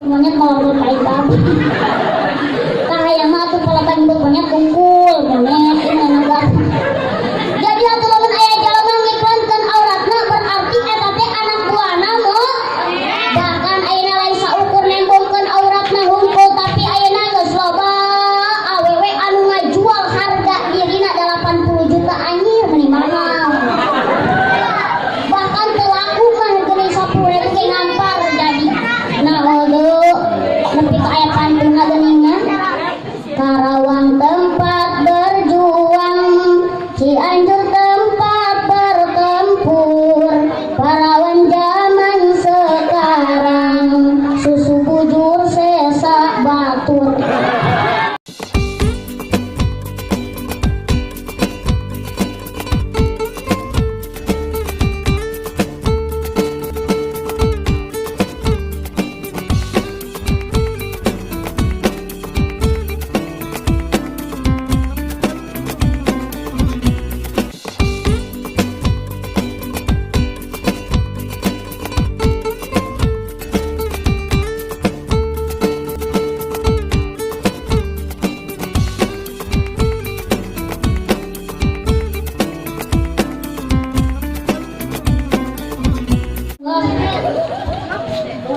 monyet malah berkait babi. Kahayang mah tuh palaban buat monyet kumpul, monyet ini negara. Jadi atuh lamun aya jalema ngiklankeun auratna berarti eta teh anak buahna mo. Bahkan ayeuna lain saukur nembongkeun auratna hungkul tapi ayeuna geus loba awewe anu ngajual harga dirina 80 juta anjir minimal. Bahkan teu laku mah geuning 10.000 ge ngampar jadi. Nah, nepi ka aya pantuna geuningan. Karawang tempat berjuang, Cianjur tempat bertempur, pahlawan zaman sekarang, susu bujur sesak batur.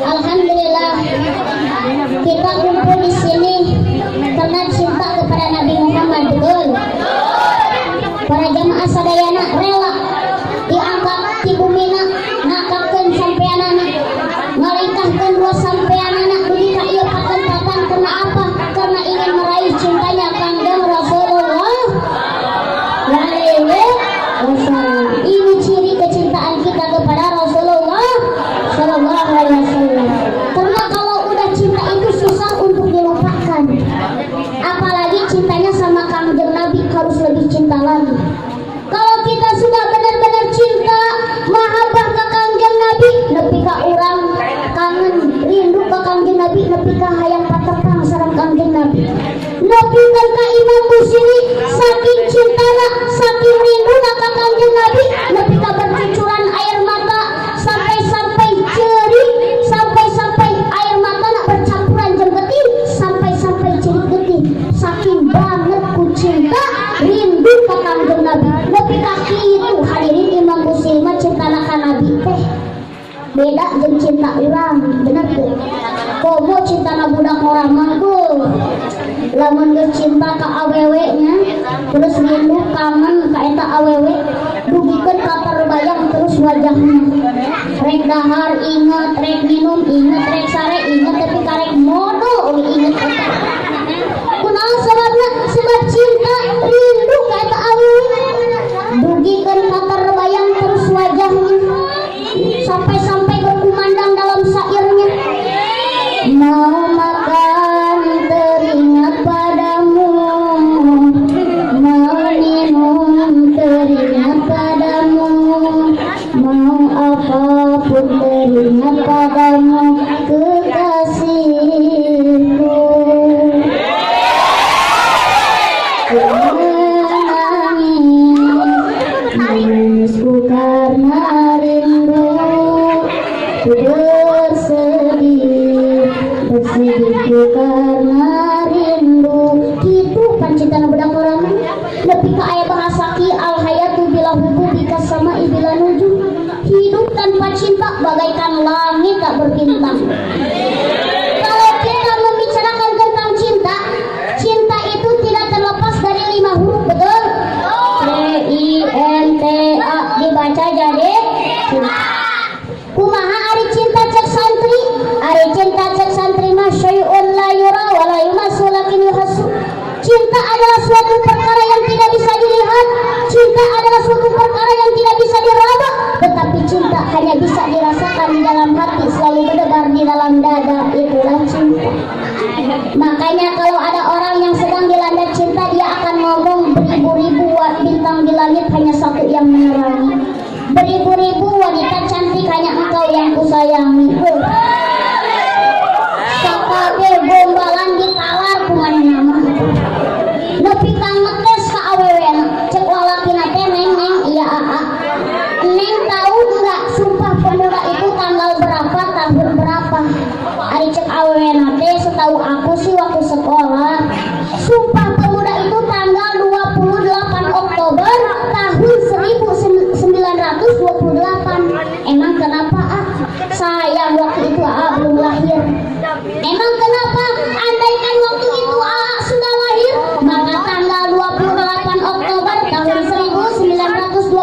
Alhamdulillah kita kumpul di sini karena cinta kepada Nabi Muhammad, betul. Para jamaah sadayana rela diangkat di bumina ngakakeun sampeanana, ngalingkahkeun dua sampeanana dugi ka ieu patempatan. Karena apa? Karena ingin meraih cintanya Kangjeng Rasulullah. Ini ciri kecintaan kita kepada Rasulullah Sallallahu Alaihi Wasallam. Karena kalau udah cinta itu susah untuk dilupakan. Apalagi cintanya sama Kangjeng Nabi harus lebih cinta lagi. Kalau kita sudah benar-benar cinta, mahabbah ke Kangjeng Nabi, nepi ka urang kangen rindu ke Kangjeng Nabi, nepi ka hayang patepang sareng Kangjeng Nabi. Nepi ka Imam Busiri saking cintana, saking rinduna ka Kangjeng Nabi, nepi ka bercucuran air mata sampai-sampai ceri, sampai-sampai air mata nak bercampuran jeung getih, sampai-sampai ceri getih. Saking banget ku cinta rindu ka Kangjeng Nabi. Nepi ka kitu hadirin Imam Busiri mah cintana ka Nabi teh beda jeung cinta urang, bener tuh. Komo cintana budak orang mah lamun geus cinta ka awewe nya terus rindu kangen ka eta awewe dugikeun ka parbayang terus wajahna rek dahar inget, rek minum inget, rek sare inget, tapi karek modo inget eta. Kunaon sababna? Sebab cinta rindu ka eta awewe dugikeun ka parbayang terus wajahnya sampai-sampai berkumandang dalam syairnya, mau makan teringat padamu, mau minum teringat padamu, mau apapun teringat padamu, kekasihku. Menangisku karena rindu, bersedihku karena rindu. Kitu pancitana budak orang nepi ka aya bahasa ki al hayatu bila hubu bika sama ibila nuju. Hidup tanpa cinta bagaikan langit tak berbintang. Kalau kita membicarakan tentang cinta, cinta itu tidak terlepas dari 5 huruf, betul? C-I-N-T-A dibaca jadi cinta. Kumaha ari cinta cek santri? Ari cinta cek santri mah syai'un la yura wa la yumasu lakin yuhassu. Cinta adalah suatu perkara yang tidak bisa dilihat. Cinta adalah suatu perkara yang tidak bisa diraba. Tetapi cinta hanya bisa dirasakan di dalam hati, selalu berdebar di dalam dada. Itulah cinta. Makanya kalau ada orang yang sedang dilanda cinta, dia akan ngomong beribu-ribu bintang di langit, hanya satu yang menerangi. Beribu-ribu wanita cantik, hanya engkau yang kusayangi. Sakabe gombalan ditalar kumana nama. Nepi kang ngetes ka awewe cek lalakina teh neng iya aa. Neng tahu enggak sumpah pemuda itu tanggal berapa, tahun berapa? Ari cek awewe awewe nate setahu aku sih waktu sekolah Sumpah Pemuda itu tanggal 28 Oktober tahun 1928. Emang kenapa sayang waktu itu belum lahir. Emang kenapa andaikan waktu itu sudah lahir maka tanggal 28 Oktober tahun 1928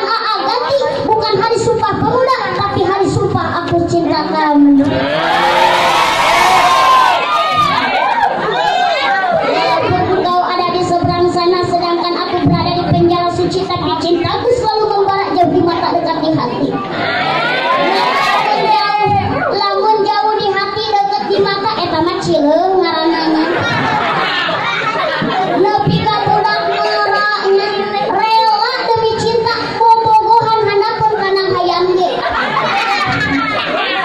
akan ganti bukan hari Sumpah Pemuda tapi hari Sumpah Aku Cinta Kamu. Walaupun kau ada di seberang sana sedangkan aku berada di penjara suci tapi cintaku selalu membara jauh di mata dekat di hati. Lamun jauh di hati dekat di mata eta mah cileung ngaranana. Nepi ka budak marahnya rela demi cinta bobogohan handapun kana hayang ge.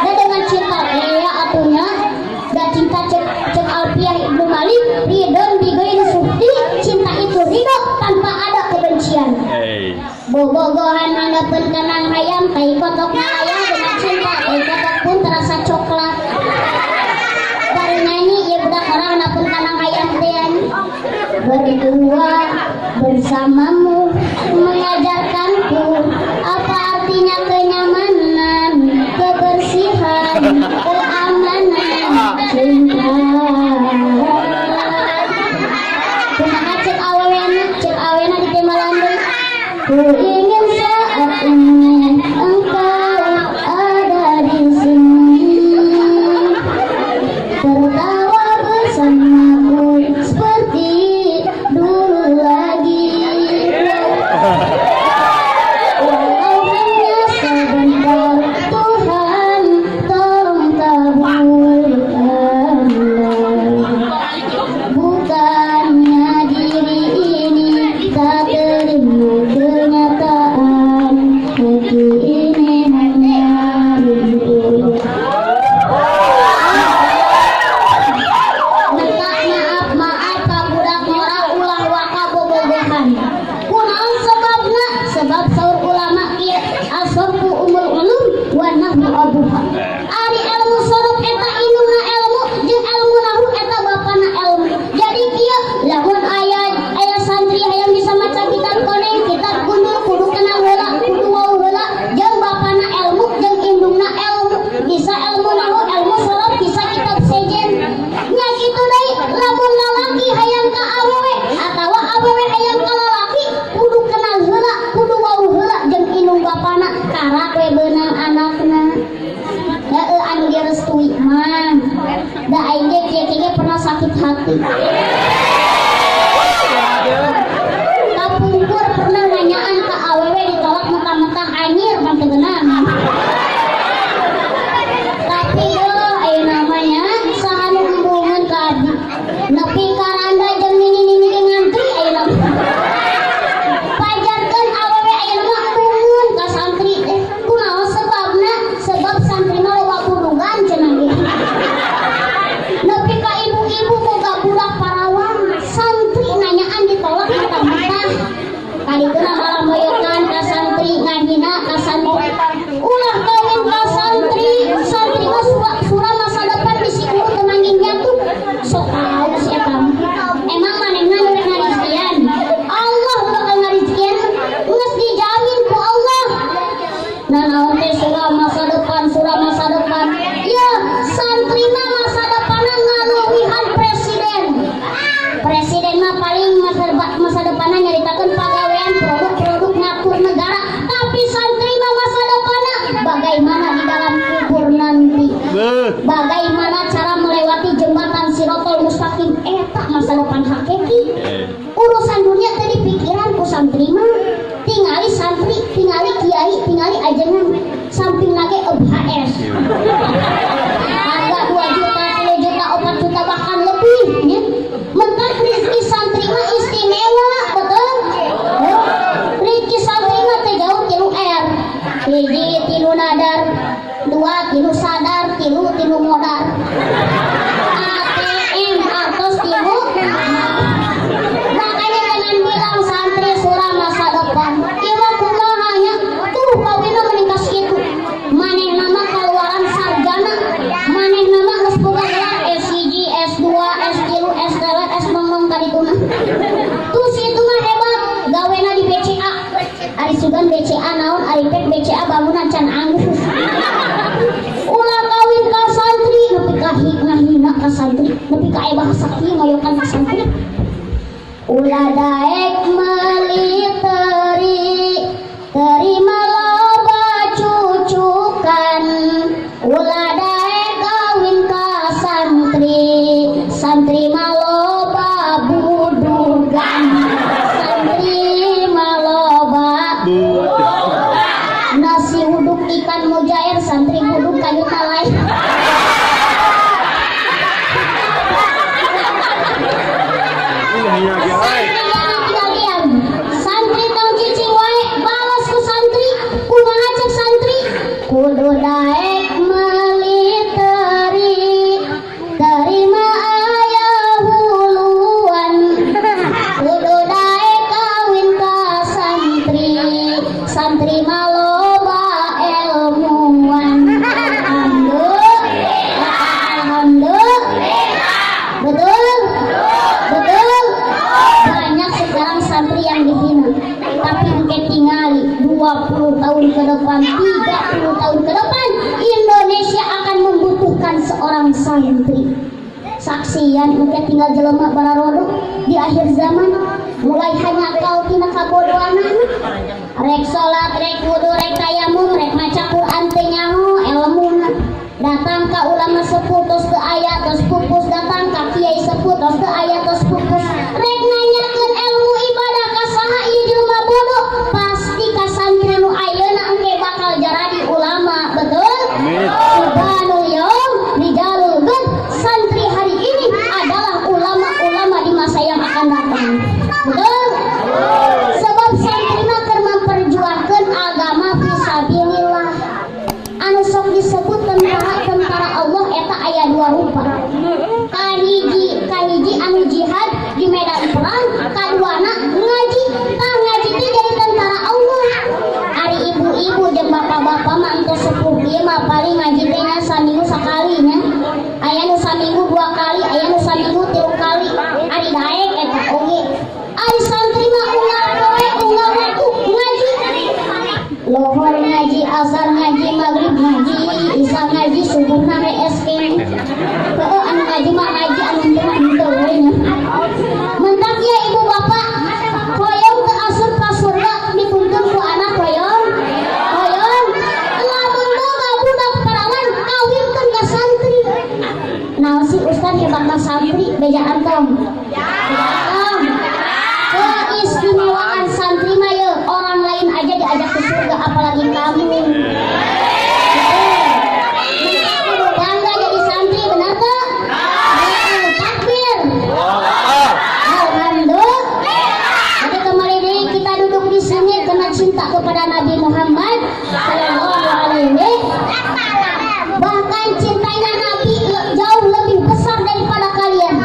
Da dengan cinta ya atunya da cinta cek Alfiah Ibnu Malik ridon bigoin sukti cinta itu ridho tanpa ada kebencian. Bobogohan handapun kana hayam kai kotok hayam dengan cinta kai kotok pun terasa coklat. Baru nyanyi ya budak orang handapun kana hayam teh berdua bersamamu mengajarkanku apa artinya kenyamanan, kebersihan, keamanan, cinta. Kumaha cek awena di tema landung. Ku ingin saat ini engkau ada di sini, tertawa bersamaku seperti dulu lagi. Walau hanya sebentar, Tuhan tolong kabulkanlah. Bukannya diri ini tak terima kenyataan, hati ini hanya rindu. Maaf Pak budak ngora ulah waka bobogohan. Kunaon sebabna? Sebab saur ulama kieu asabku umul ulum wa nahnu abuha. Ari ilmu sorok eta indungna ilmu jeung ilmu nahu eta bapana ilmu. Jadi kieu lamun aya santri hayang bisa maca kitab koneng, kitab kundur kudu kenal heula, kudu wau heula jeung bapana ilmu jeung indungna ilmu. Bisa ilmu nahu, ilmu sorok, bisa kitab sejen. Nya kitu deui lamun lalaki hayang ka awewe atawa awewe hayang ka lalaki kudu kenal heula, kudu wau heula jeung indung bapana karak we beunang anakna. Heueuh anu direstui mah. Da aing ge kieu pernah sakit hati. Kapungkur pernah nanyaan ka awewe ditolak mentang-mentang anyir pan teu geunang. Tapi aya namanya saha nu embungeun ka abdi. Nepi ka randa jeung nini-nini ngantri ayeuna. Pajarkeun awewe ayeuna mah embungeun ka santri teh. Kunaon sebabna? Sebab santri mah loba kudugan cenah ge. Nepi ka ibu-ibu boga budak parawang, santri nanyaan ditolak mentang-mentang. Kadituna ngalamoyokan ka santri, ngahina ka santri. Ulah kawin ka santri, santri mah surah masa depan bisi guru teu nanging jatuh. Sok tahu si eta. Emang manehna urang ngarizkian. Allah bakal ngarizkian, geus dijamin ku Allah. Nah naon teh surah masa depan, surah masa depan. Ya, santri mah masa depanna ngaluwihan presiden. Presiden mah paling masa depanna nyaritakeun pagawean produk-produk ngatur negara, tapi santri mah masa depanna bagaimana di dalam kubur nanti. Bagaimana cara melewati jembatan Sirotol Mustaqim eta masa depan hakiki. Urusan dunia tadi pikiran ku santri mah tingali santri, tingali kiai, tingali ajengan samping lagi EBHS. Harga 2 juta, 3 juta, 4 juta bahkan lebih ya. Mentak rezeki santri mah istimewa, betul? Rezeki santri mah teh jauh tilu R. 1 tilu nadar, 2 tilu sadar, 3 tilu modar. ATM atos tilu. Makanya jangan bilang santri surah masa depan. Iwa kumahanya tuh kawinna meningkas itu. Maneh nama keluaran sarjana, maneh nama santri saksian mungkin tinggal jelema bararodo di akhir zaman mulai hanya kau tina kabodohan rek salat rek wudu rek tayamum rek maca Quran teh nyaho ilmuna datang ka ulama sepuh tos teu aya tos pupus datang ka kiai sepuh tos teu aya tos pupus rek nanyakeun ilmu ibadah ka saha ieu jelema bodoh pasti ka santri nu ayeuna engke bakal jadi ulama betul amin subhanul yaum rijalul gad santri hari ini adalah ulama-ulama di masa yang akan datang betul sebab santri mah keur memperjuangkeun agama fisabilillah anu sok disebut tentara Allah eta aya dua rupa kahiji anu jihad di medan perang kaduana ngaji tah ngaji teh jadi tentara Allah ari ibu-ibu jeung bapak-bapak mah engke sepuh ieu mah paling ngaji teh nya saminggu sakali nya aya nu saminggu 2 kali aya nu saminggu 3 kali ari daek eta oge ari santri mah unggal waktu ngaji lohor ngaji asar ngaji maghrib ngaji isya ngaji subuh na rees kene heueuh anu ngaji mah ngaji anu teu henteu we nya mentak ya ibu bapak hoyong teu asup ka surga dituntun ku anak hoyong lamun boga budak perangan kawinkeun ka santri naon si ustaz hebatna santri bejaan tong keistimewaan santri mah ye orang lain aja diajak ke surga apalagi kamu betul bangga jadi santri benar tuh takbir alhamdulillah jadi kemarin ini kita duduk di sini karena cinta kepada Nabi Muhammad sallallahu alaihi bahkan cintanya Nabi jauh lebih besar daripada kalian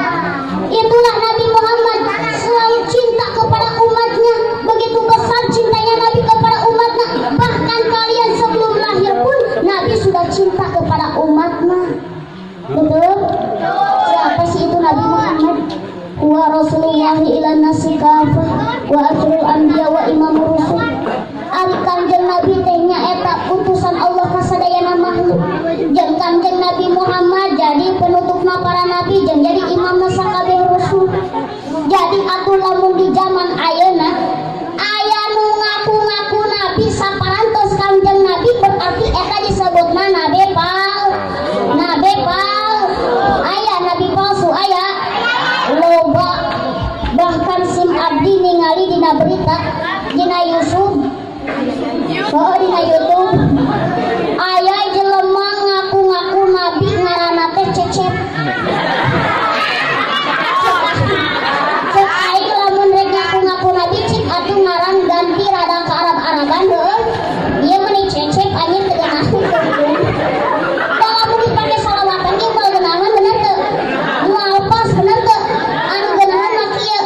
itulah Nabi Muhammad selalu cinta kepada umatnya begitu besar cintanya Nabi kepada umatnya bahkan kalian sebelum lahir pun Nabi sudah cinta kepada umatnya betul? Siapa sih itu Nabi Muhammad? Wa Rasulullah ilan nasi kafah wa akhirul anbiya wa imamur rusul ari kanjeng Nabi teh nya eta utusan Allah ka sadayana makhluk jeung kanjeng Nabi Muhammad jadi penutupna para nabi jeung jadi imamna sakabeh rasul jadi atuh lamun di zaman ayeuna aya nu ngaku-ngaku nabi saparantos kanjeng Nabi berarti eta disebutna nabi aya nabi palsu aya loba bahkan sim abdi ningali dina berita dina YouTube aya jelema ngaku-ngaku nabi ngaranna teh Cecep cek aing lamun rek ngaku-ngaku nabi cik atuh ngaran ganti rada ka Arab-Araban heuh ieu mah Cecep anjeun teu geunaheun da lamun dipake salawatan ieu moal geunaheun bener teu moal pas bener teu anu geunaheun mah kieu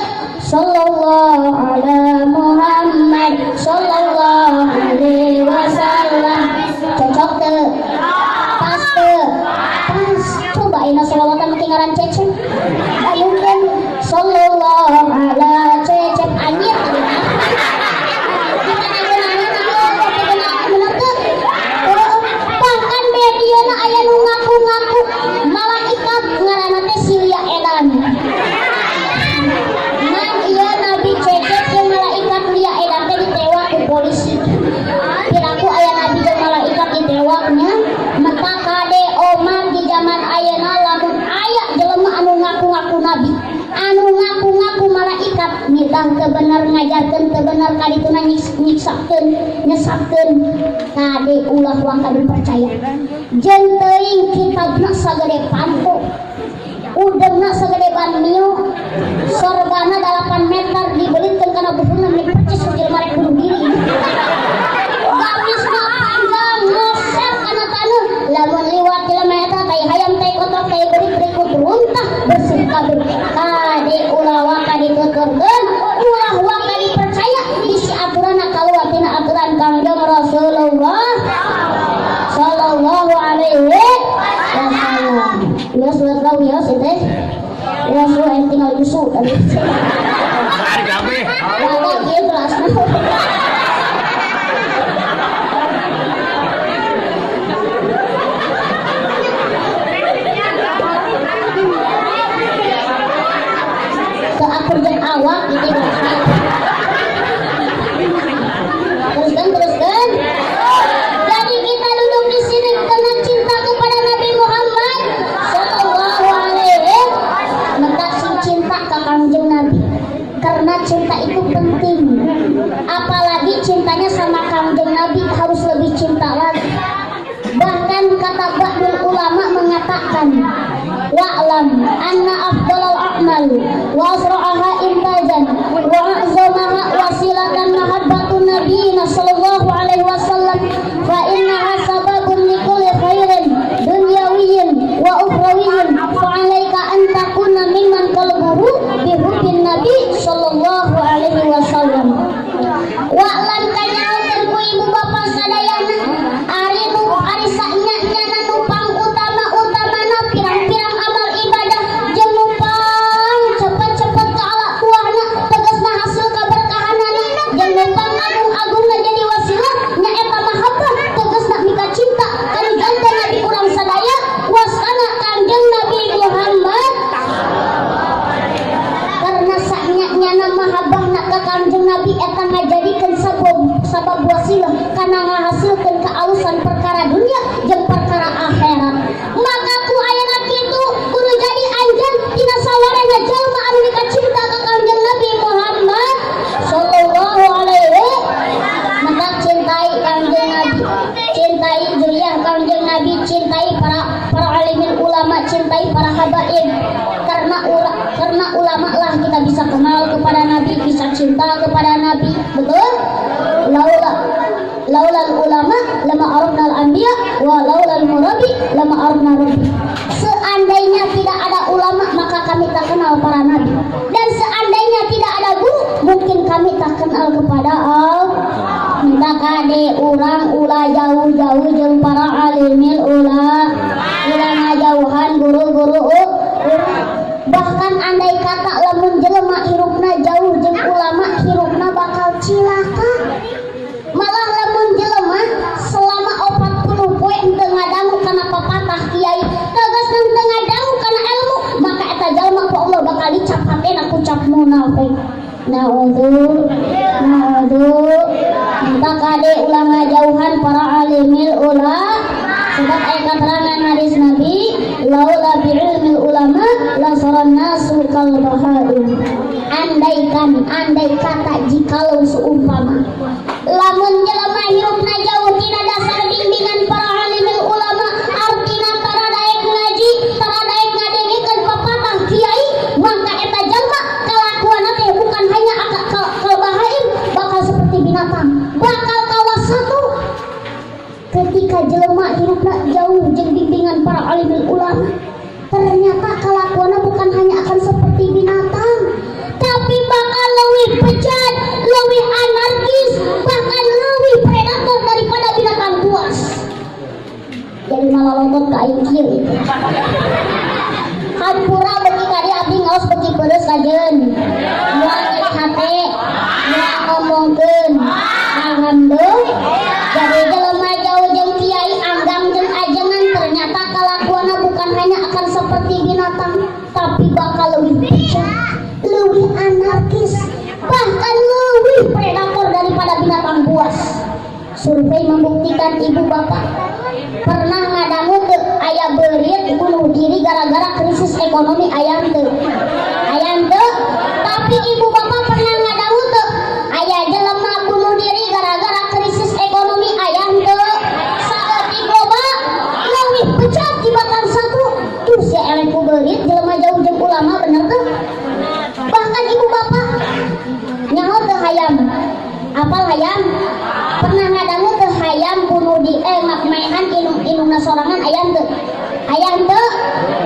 sallallahu ala Muhammad sallallahu alaihi wasallam cocok teu pas teu pas coba ayeuna salawatan make ngaran Cecep ayeuna sallallahu ala Cecep anjir bahkan medieuna aya nu ngaku-ngaku malaikat ngaranna teh Silya Edan ngan ieu Nabi Cecep jeung malaikat Lia Edan teh ditewak ku polisi piraku aya nabi jeung malaikat ditewaknya mata kade omah di zaman ayeuna lamun aya jelema anu ngaku-ngaku nabi anu ngaku-ngaku malaikat nitah teu bener ngajarkeun teu bener kadituna nyiksakeun nyesatkeun kade ulah wakadu percaya jeung teuing kitabna sagede panto udegna sagede ban mio sorbana 8 meter dibelitkeun kana buhuna meni percis jelema rek bunuh diri gamisna panjang ngosep kana taneuh lamun liwat jelema eta tai hayam tai kotor tai beurik-beurik runtah bersih kabeh kade ulah wakadu dituturkeun ulah wakadu percaya isi aturanna kaluar tina aturan Kangjeng Rasulullah sallallahu alaihi wasallam. Ya surat lau ya sete. Ya surat yang tinggal isu tadi. Hari kami. Lalu dia kelasnya. cinta itu penting. Apalagi cintanya sama Kangjeng Nabi harus lebih cinta lagi. Bahkan kata ba'dul ulama mengatakan, wa'lam anna afdalal a'mal wa asra'aha intajan wa a'zamaha wasilatan mahabbatun nabiyina sallallahu alaihi wasallam fa innaha sababun likulli khairin dunyawiyyin wa ukhrawiyyin fa alaika an takuna mimman qalbuhu bihubbin nabi sallallahu alaihi wasallam. Wa'lam kanyaokeun ku ibu bapak sadayana ari saknya nupang utama-utamana pirang-pirang amal ibadah jeung nupang cepet-cepet ka ala tuahna tegasna hasil kaberkahanana jeung nupang agung-agungna jadi wasilah nyaeta mahabbah tegasna mika cinta kana janten Nabi urang sadaya wasana Kangjeng Nabi Muhammad. Karena saknya mahabbahna ka Kangjeng Nabi eta ngajadikeun sabab wasilah kana ngahasilkeun kaalusan perkara dunia jeung perkara akhirat. Maka ku ayeuna kitu kudu jadi anjeun tina sawarena jalma anu mika cinta ka Kangjeng Nabi Muhammad sallallahu alaihi. Maka cintai Kangjeng Nabi, cintai zuriyah Kangjeng Nabi, cintai para alimul ulama, cintai para habaib. Karena ulama lah kita bisa kenal kepada Nabi, bisa cinta kepada Nabi. Betul? Laulal ulama lama arafnal anbiya wa laulal murabi lama arafna rabbi. Seandainya tidak ada ulama maka kami tak kenal para nabi, dan seandainya tidak ada guru mungkin kami tak kenal kepada Allah. Minta kade urang ulah jauh-jauh jeung para alimil ulah ngajauhan guru-guru bahkan andai kata lamun jelema hirupna jauh jeung ulama hirupna bakal cilaka. Malah lamun jelema selama 40 poe henteu ngadangu kana papatah kiai tegasna henteu ngadangu kana ilmu maka eta jalma ku Allah bakal dicap hatena ku cap munafik. Naudzu minta kade ulah ngajauhan para alimil ulah sebab aya keterangan hadis Nabi laula bi'ilmil ulama la saran nasu kal bahaim. Andai kata jikalau seumpama lamun jelema hirupna jauh tina dasar bimbingan para alimul ulama artina tara daek ngaji tara daek ngadengikeun papatah kiai maka eta jalma kalakuanna teh bukan hanya kal bahaim bakal seperti binatang bakal kawas satu. Ketika jelema hirupna jauh jeung bimbingan para alimul ulama ternyata kalakuanna bukan hanya akan seperti binatang tapi bakal leuwih bejat, leuwih anarkis, bahkan leuwih predator daripada binatang buas. Jadi malah lontot ka aing kieu itu. Hampura beuki ka dieu abdi ngaos beuki peureus sajeun. Moal nyeri hate, moal ngomongkeun. Alhamdulillah. Jadi jelema jauh jeung kiai anggang jeung ajengan ternyata kalakuanna bukan hanya akan seperti binatang, tapi bakal leuwih bejat, leuwih anarkis, bahkan leuwih predator daripada binatang buas. Survei membuktikan ibu bapak pernah ngadangu teu aya beurit bunuh diri gara-gara krisis ekonomi aya teu? Tapi ibu bapak pernah ngadangu teu aya jelema bunuh diri gara-gara krisis ekonomi aya teu? Saeutik loba leuwih bejat tibatan satu. Tuh si elek ku beurit jelema jauh jeung ulama bener teu? Bahkan ibu bapak nyaho teu hayam. Apal hayam? Pernah ngadangu teu hayam bunuh di maehan inungna sorangan aya teu? Aya teu?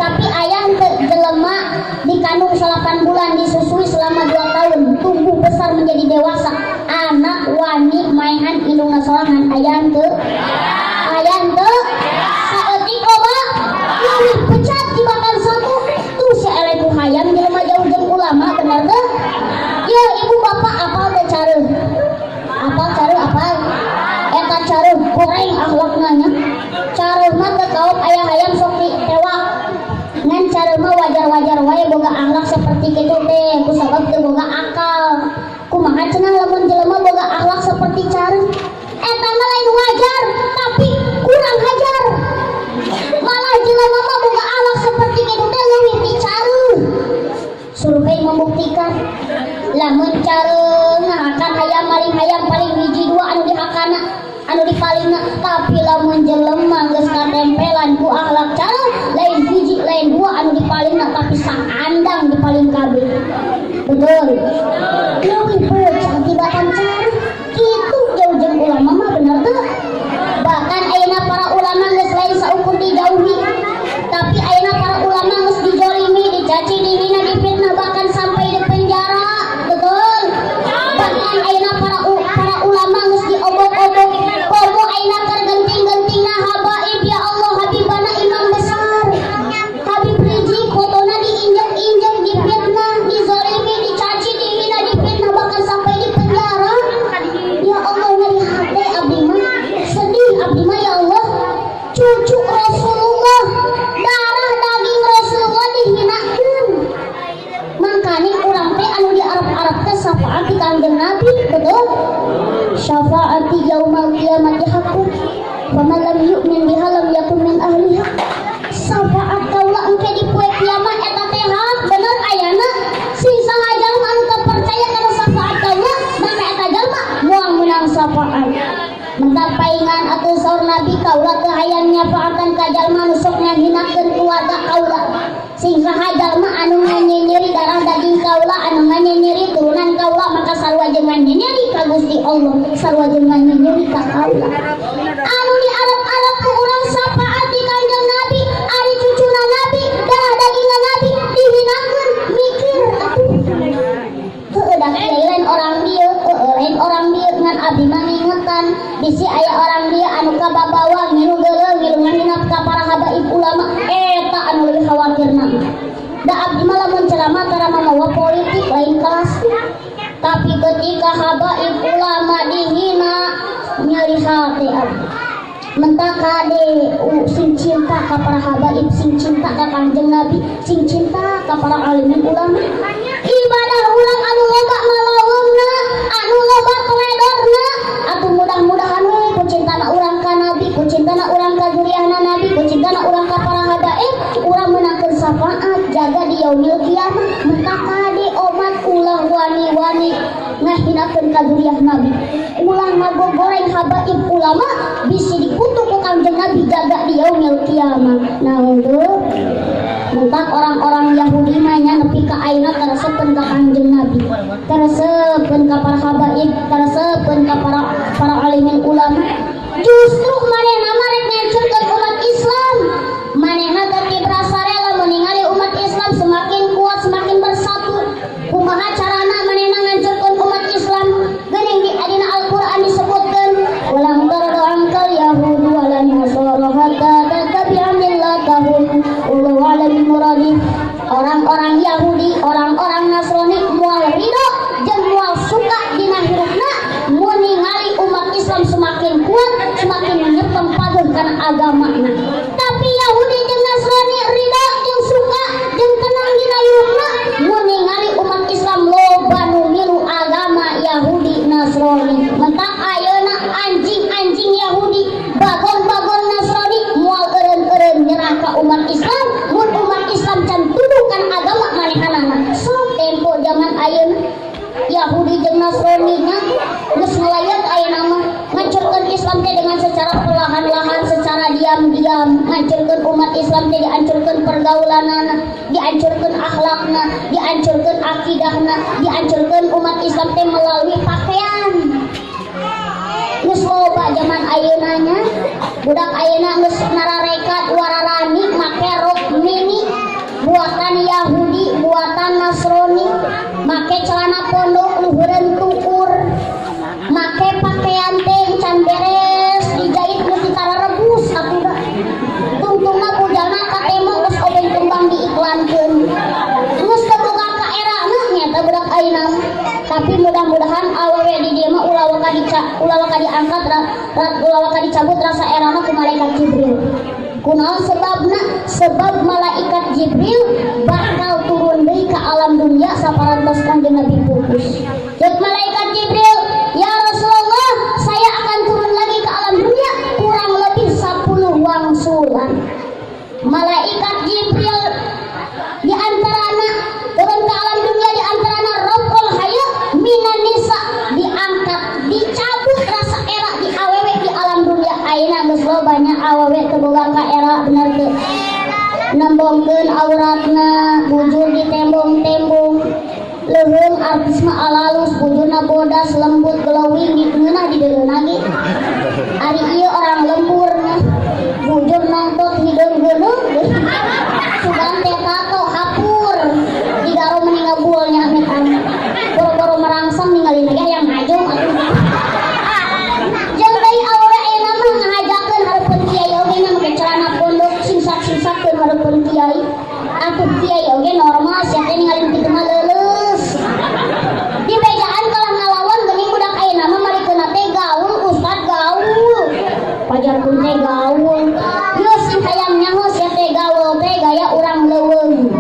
Tapi aya teu jelema dikandung 8 bulan disusui selama 2 tahun tumbuh besar menjadi dewasa anak wani maehan inungna sorangan aya teu? Aya teu? Saeutik loba leuwih bejat tibatan satu. Tuh si elek ku hayam jelema jauh jeung ulama bener teu? Ye ibu bapak apal teu careuh? Apal eta careuh goreng akhlakna nya. Careuh mah teu kaop aya hayam sok ditewak. Ngan careuh mah wajar-wajar wae boga akhlak seperti kitu teh, kusabab teu boga akal. Kumaha cenah lamun jelema boga akhlak seperti careuh? Eta mah lain wajar, tapi kurang hajar. Malah jelema mah boga akhlak seperti kitu teh leuwih ti careuh. Survei membuktikan lamun jareng akan hayam maling hayam paling hiji dua anu dihakana anu dipalingna, tapi lamun jelema geus katempelan ku akhlak cara lain hiji lain dua anu dipalingna tapi saandang dipaling kabeh. Betul. Leuwih beujang tibatan cara kitu jauh-jauh ulama mah bener teu. Bahkan ayeuna para ulama geus lain saukur dijauhi, tapi ayeuna para ulama geus dijolimi, dicaci, dihina, difitnah, bahkan sampai di penjara. Betul. Bahkan ayeuna para ulama geus diobok-obok, komo ayeuna keur genting-gentingna habaib ya Allah habibana imam besar. Habib Rizik fotona diinjek-injek, difitnah, dizolimi, dicaci, dihina, difitnah, bahkan sampai di penjara. Ya Allah ngeri hati abdi mah, sedih abdi mah ya Allah. Cucu Rasulullah, darah daging Rasulullah dihinakeun. Mangkani urang teh anu diarep-arep teh syafaat di Kanjeng Nabi, betul? Syafaati yaumal qiyamati haqqun. Faman lam yu'min biha lam yakun min ahliha. Syafaat kaula engke di poe kiamat eta teh hak bener ayana. Sing saha jalma anu teu percaya kana syafaat kaula, maka eta jalma moal menang syafaat. Mentak paingan atuh saur Nabi kaula teu hayang nyafaatan ka jalma anu sok ngahinakeun keluarga kaula. Sing saha jalma anu nganyenyeri darah daging kaula, anu nganyenyeri turunan kaula, maka sarua jeung nganyenyeri ka Gusti Allah, sarua jeung nganyenyeri ka kaula. Anu diarep-arep ku urang syafaat di Kanjeng Nabi, ari cucuna Nabi, darah dagingna Nabi dihinakeun, mikir atuh. Heueuh da lain orang dieu, lain orang dieu ngan abdi mah ngingetan. Bisi aya orang dia anu kababawa ngilu geuleuh ngilu ngahina ka para habaib ulama, eta anu leuwih khawatirna. Da abdi mah lamun ceramah tara mamawa politik lain kelas. Tapi ketika habaib ulama dihina nyeri hati abdi. Mentak kade sing cinta ka para habaib, sing cinta ka Kanjeng Nabi, sing cinta ka para alimin ulama. Ibadah ulang anu loba malaweungna, anu loba teledorna, atuh mudah-mudahan we ku cintana urang ka Nabi, ku cintana urang ka zuriyahna Nabi, ku cintana urang ka para habaib, urang menangkeun syafaat jaga di yaumil qiyamah. Mentak kade omat ulah wani-wani ngahinakeun ka zuriyah Nabi, ulah ngagogoreng habaib ulama bisi dikutuk ku Kanjeng Nabi jaga di yaumil qiyamah. Nah untuk mentak orang-orang Yahudi mah nya nepi ka ayeuna karesepkeun ka Kanjeng Nabi, karesepkeun ka para habaib, karesepkeun ka para alimin ulama. Justru manehna mah rek ngancerkeun umat Islam. Manehna teh berasa rela meningali umat Islam semakin kuat, semakin bersatu. Kumaha carana manehna ngancerkeun umat Islam? Geuning di adina Al-Qur'an disebutkeun, "Walam tardu ankal yahudu walan nasara hatta tattabi'a millatahum." Wallahu a'lam bimuradi. Orang-orang Yahudi, orang-orang Nasrani moal ridho jeung moal suka dina hirupna mun ningali umat Islam semakin kuat, semakin nyepeng paduh kana agamana. Tapi Yahudi jeung Nasrani ridho jeung suka jeung tenang dina hirupna mun ningali umat Islam loba nu milu agama Yahudi Nasrani. Mentak ayeuna anjing-anjing Yahudi, bagon-bagon Nasrani moal eureun-eureun nyerah ka umat Islam mun umat Islam can tuduhkan agama manehanana. So tempo zaman ayeuna Yahudi jeung Nasrani nya geus ngalayan ayeuna mah ngancurkeun Islam teh dengan secara perlahan-lahan, secara diam-diam, ngancurkeun umat Islam teh dihancurkeun pergaulanana, dihancurkeun akhlakna, dihancurkeun akidahna, dihancurkeun umat Islam teh melalui pakaian. Geus loba zaman ayeuna nya budak ayeuna geus nararekat wararani make rok mini buatan Yahudi, buatan Nasrani, make celana pondok luhureun tukur, make pakaian teh can beres dijahit geus ditararebus atuh da. Tungtungna bujalna katemo geus obeng kembang diiklankeun. Geus teu boga ka erana nya budak ayeuna. Tapi mudah-mudahan awewe di dieu mah ulah waka diangkat ulah waka dicabut rasa erana ku malaikat Jibril. Kunaon sebabna? Sebab malaikat Jibril bakal turun deui ka alam dunia saparantos Kanjeng Nabi pupus. Ceuk malaikat Jibril, "Ya Rasulullah, saya akan turun lagi ke alam dunia kurang lebih 10 wangsulan." Malaikat Jibril di antarana turun ke alam dunia di antarana Rabbul Hayya mina artisna bujur di tembong-tembong, leuheung artis mah alalus bujurna bodas lembut glowing di ngeunah di deuleu lagi. Ari ieu orang lembur bujur nongtot hideung geuneuh sugan teh tato hapur digaro mending ngabulnya amit-amit boro-boro merangsang ningali lagi yang maju atuh. Jeung deui awewe ayeuna mah ngahajakeun hareupeun kiai oge nya make celana pondok singsak-singsakkeun hareupeun kiai. Atuh kiai oge normal sia teh ningali kitu mah leuleus. Di bejaan kalah ngalawan geuning budak ayeuna mah marikeunna teh gaul ustad gaul. Pajarkeun teh gaul. Geus sing hayang nyaho sia teh gaul teh gaya urang leuweung.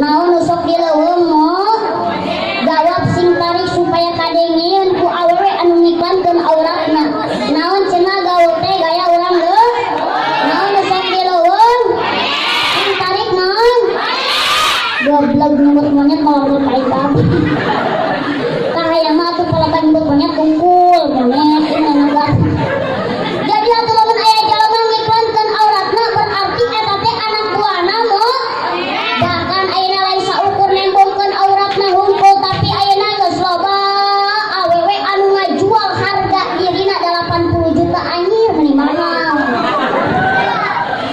Naon nu sok dileuweung moh? Jawab sing tarik supaya kadengieun ku awewe anu ngiklankeun auratna. Naon cenah gaul teh gaya urang leuweung? Naon nu sok dileuweung? Sing tarik naon? Goblok nyebut monyet ngorot kai babi. Kahayang mah atuh palaban nyebut monyet tungkul monyet ini nagar. Jadi atuh lamun aya jalema ngiklankeun auratna berarti eta teh anak buahna moh. Bahkan ayeuna lain saukur nembongkeun auratna hungkul tapi ayeuna geus loba awewe anu ngajual harga dirina 80 juta anjir meni mahal.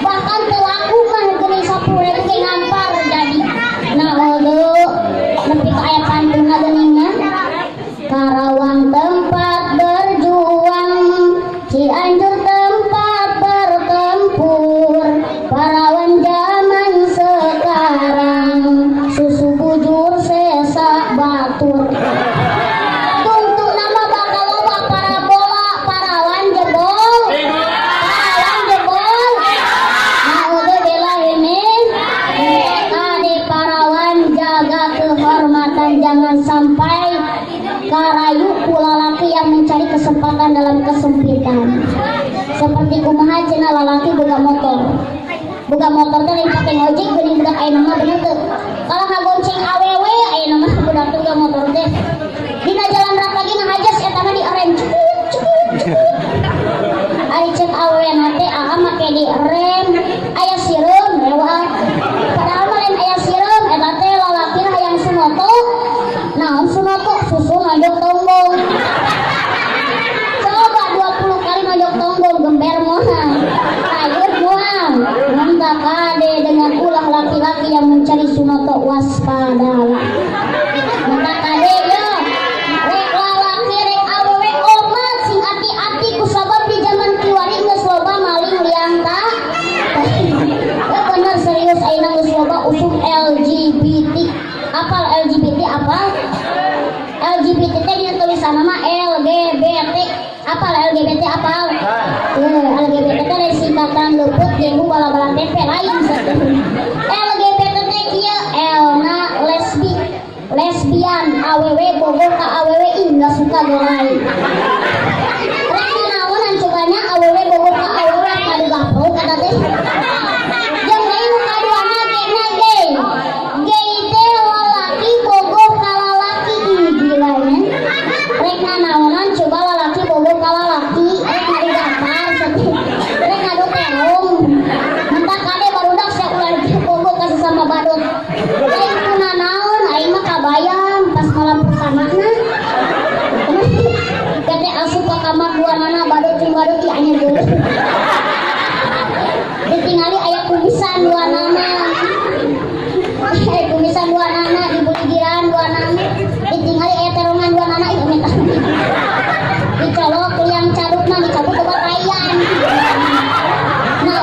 Bahkan teu laku mah geuning 10.000 ge ngampar jadi. Nah heuh nepi ka aya pantuna geuningan. Karawang tempat berjuang, Cianjur tempat bertempur, pahlawan zaman sekarang, susu bujur sesak batur. Untuk nama bakal loba para bola, pahlawan jebol, pahlawan jebol. Nah udah bela ini, kade pahlawan jaga kehormatan jangan sampai karayu pula laki yang mencari kesempatan dalam kesempitan. Seperti kumaha cenah lalaki boga motor teh lain pake ngojek geuning budak ayeuna mah bener teu. Kalau ngagonceng awewe ayeuna mah budak teh motor teh. Dina jalan rak lagi ngahajas eta mah direm cukut. Ari cek awewe na teh make direm aya sireum lewat. Padahal mah lain aya sireum eta teh lalaki hayang sumoto. Naon sumoto susu ngajok tonggong. Coba 20 kali ngajok tonggong gember moal. Ayeuna moal. Mangga kade dengan ulah laki-laki yang mencari sumoto waspadalah. Mangga kade yo. Rek lalaki rek awewe omat sing ati-ati kusabab di zaman kiwari geus loba maling liangta. Ya bener serius ayeuna geus loba usum LGBT. Apal LGBT apal? LGBT teh dina tulisanna mah LGBT. Apal LGBT apal? LGBT teh singkatan leupeut jeung bala-bala tempe lain saeutik. LGBT teh kieu L-na lesbian awewe bogoh ka awewe ih enggak suka golai. Rek naonan cobanya awewe bogoh ka awewe kadu gaplok kata teh. Jeung lain nu kaduana gena gay. Gay teh lalaki bogoh ka lalaki ih gila nya. Rek naonan coba lalaki bogoh ka lalaki rek ngadu gapar saeutik. Rek ngadu terong. Mentak kade barudak sia ulah bogoh ka sesama badut. Lain kuna naon aing mah kabayang pas malam pertamana. Kete asup ka kamar duanana badut jeung badut ieu anya geus. Ditingali aya kumisan duanana. Kumisan duanana di buligiran duanana. Ditingali aya terongan duanana ieu amit. Dicolok liang cadukna dicabut ke batayan. Nah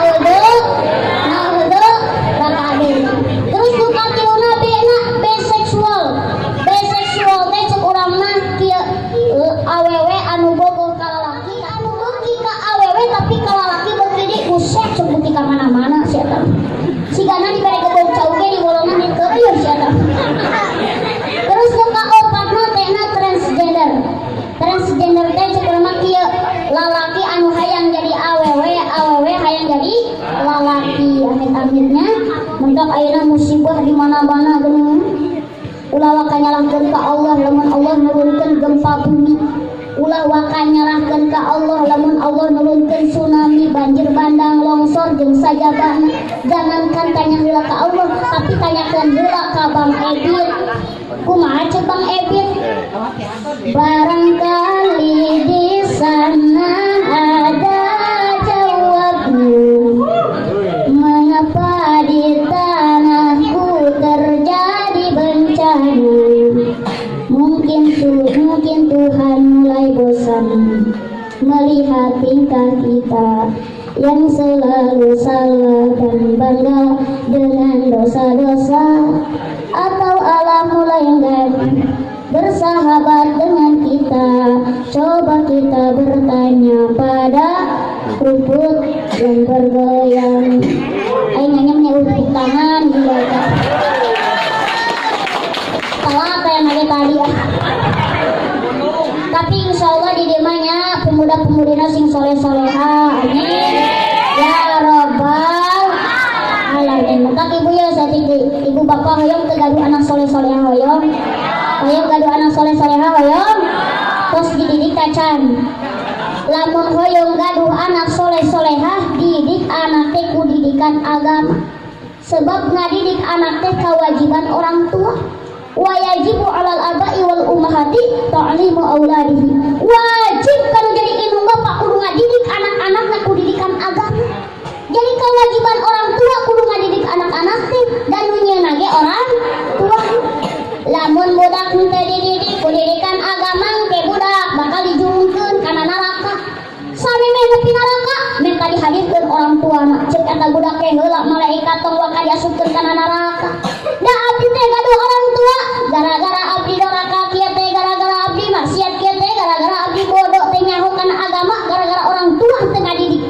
udah bakade. Terus buka kiluna bena biseksual. Biseksual teh cek urang mah kieu awewe anu bogoh ka lalaki, anu beuki ka awewe tapi ka lalaki beuki deui buset cek beuki ka mana-mana sia eta. Sigana dibere gebong cauge di bolongan di keur sia eta. Terus nu kaopatna tehna transgender. Transgender teh cek urang mah kieu lalaki anu hayang jadi awewe, awewe hayang jadi lalaki. Amit-amitnya mentok ayeuna musibah di mana-mana geuning. Ulah kanyalangkeun ka Allah lamun Allah nurunkeun gempa bumi. ulah waka nyerahkeun ka Allah. Lamun Allah nurunkeun tsunami, banjir bandang, longsor jeung sajabana, jangankan tanya heula ka Allah, tapi tanyakeun heula ka Bang Ebit. Kumaha ceuk Bang Ebit? Barangkali di sana ada jawabmu, mengapa di tanahku terjadi bencana. Mungkin Tuhan mulai bosan melihat tingkah kita yang selalu salah dan bangga dengan dosa-dosa, atau alam mulai enggan bersahabat dengan kita. Coba kita bertanya pada rumput yang bergoyang. Ayo nyanyi untuk tangan juga kan. Salah apa yang ada tadi ya. Tapi insya Allah di demanya pemuda-pemudina sing soleh-soleha. Amin ya robbal alamin. Tak ibu ya saat ibu bapak hoyong kegaduh anak soleh-soleha hoyong gaduh anak soleh-soleha hoyong terus dididik kacan. Lamun hoyong gaduh anak soleh-soleha, didik anak teh ku didikan agama. Sebab ngadidik anak teh kewajiban orang tua. Wa yajibu 'alal aba'i wal ummahati ta'limu auladihi. Wajib kalau jadi indung bapak kudu ngadidik anak-anakna ku didikan agama. Jadi kewajiban orang tua kudu ngadidik anak-anak teh dan nunyeuna ge orang tua. Lamun budak teu dididik ku didikan agama ke budak bakal dijulungkeun kana neraka. Samemeh nepi neraka meh ka dihadirkeun orang tuana. Ceuk eta budak teh heula malaikat tong waka diasupkeun kana neraka. Da abdi teh gaduh orang tua gara-gara abdi doraka kieu teh, gara-gara abdi maksiat kieu teh, gara-gara abdi bodoh teh nyaho kana agama, gara-gara orang tua teu ngadidik.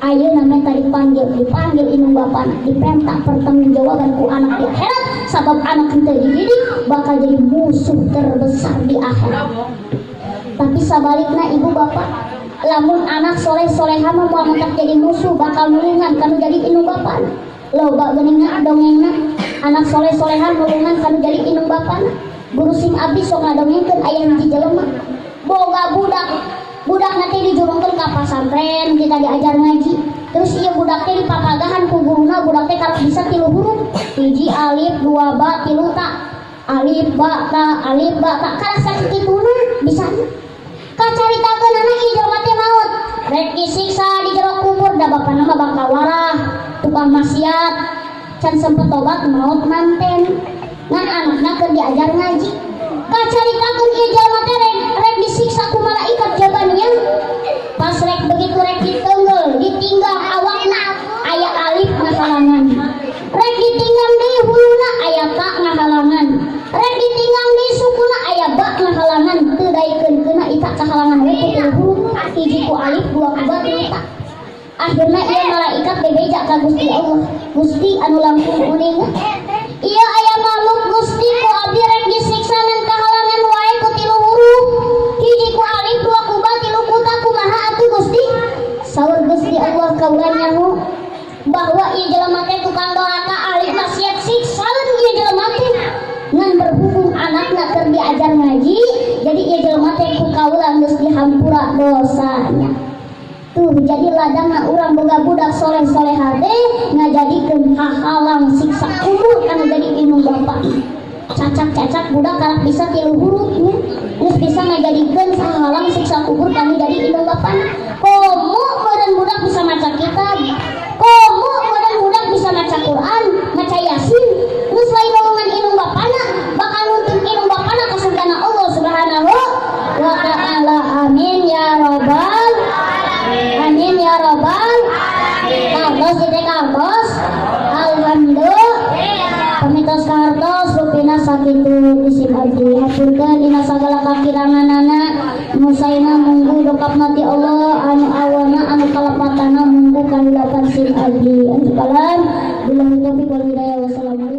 Ayeuna meh tadi dipanggil indung bapana, diperintah pertanggungjawaban ku anak di akhirat. Sabab anak teu dididik bakal jadi musuh terbesar di akhirat. Tapi sabalikna ibu bapak, lamun anak soleh-soleha mah moal mentak jadi musuh, bakal nulungan kanu jadi indung bapana. Loba geuningan dongengna anak soleh-solehan nulungan kanu jadi indung bapana. Guru sing abdi sok ngadongengkeun aya hiji jelema boga budak nanti dijulungkeun ka pasantren, kita diajar ngaji. Terus ieu budak teh dipapagahan ku guruna, budak teh karek bisa 3 huruf. Hiji alif, 2 ba, 3 ta. Alif ba ta, alif ba ta. Karek sakituna bisanya. Kacaritakeun anak ieu jelema teh maot. Rek disiksa di jero kubur da bapana mah bakal warah, tukang maksiat. Can sempet tobat maot manten. Ngan anakna keur diajar ngaji. Kacaritakeun ieu jelema teh rek disiksa ku malaikat jabannya. Pas rek begitu rek diteunggel, ditinggal awakna aya alif ngahalangan. Rek ditinggal deui huluna aya ta ngahalangan. Rek ditinggal deui sukuna aya ba ngahalangan. Teu daekeun keuna ita kahalangan we ku 3 huruf, hiji ku alif, 2 ku ba, 3 ta. Akhirna ieu malaikat bebeja ka Gusti Allah. Gusti anu langkung uning. Ieu aya makhluk Gusti ku abdi rek disiksa ngan kahalangan wae ku 3 huruf. Hiji ku alif, 2 ku ba, 3 ku ta. Kumaha atuh Gusti? Saur Gusti Allah kaula nyaho bahwa ieu jelema teh tukang doraka, ahli maksiat, siksaeun ieu jelema teh. Ngan berhubung anakna keur diajar ngaji, jadi ieu jelema teh ku kaula geus dihampura dosanya. Tuh jadi ladangna urang boga budak soleh-soleha teh ngajadikeun hahalang siksa kubur kana jadi indung bapak. Cacak-cacak budak karek bisa 3 huruf nya. Geus bisa ngajadikeun hahalang siksa kubur kana jadi indung bapak. Komo meureun budak bisa maca kitab. Komo meureun budak bisa maca Quran, maca Yasin. Geus lain lolongan indung bapana, bakal nuntun indung bapana ka surgana Allah Subhanahu wa taala. Amin ya rabbal amin ya robbal kartos itu kartos. Alhamdulillah pamitos kartos rupina sakitu isim abdi haturkeun dina sagala kakiranganana musaina munggu dokapna ti Allah anu awana anu kalepatana munggu kahilapan sim abdi anu kalam billahi taufiq wal hidayah. Wassalamualaikum.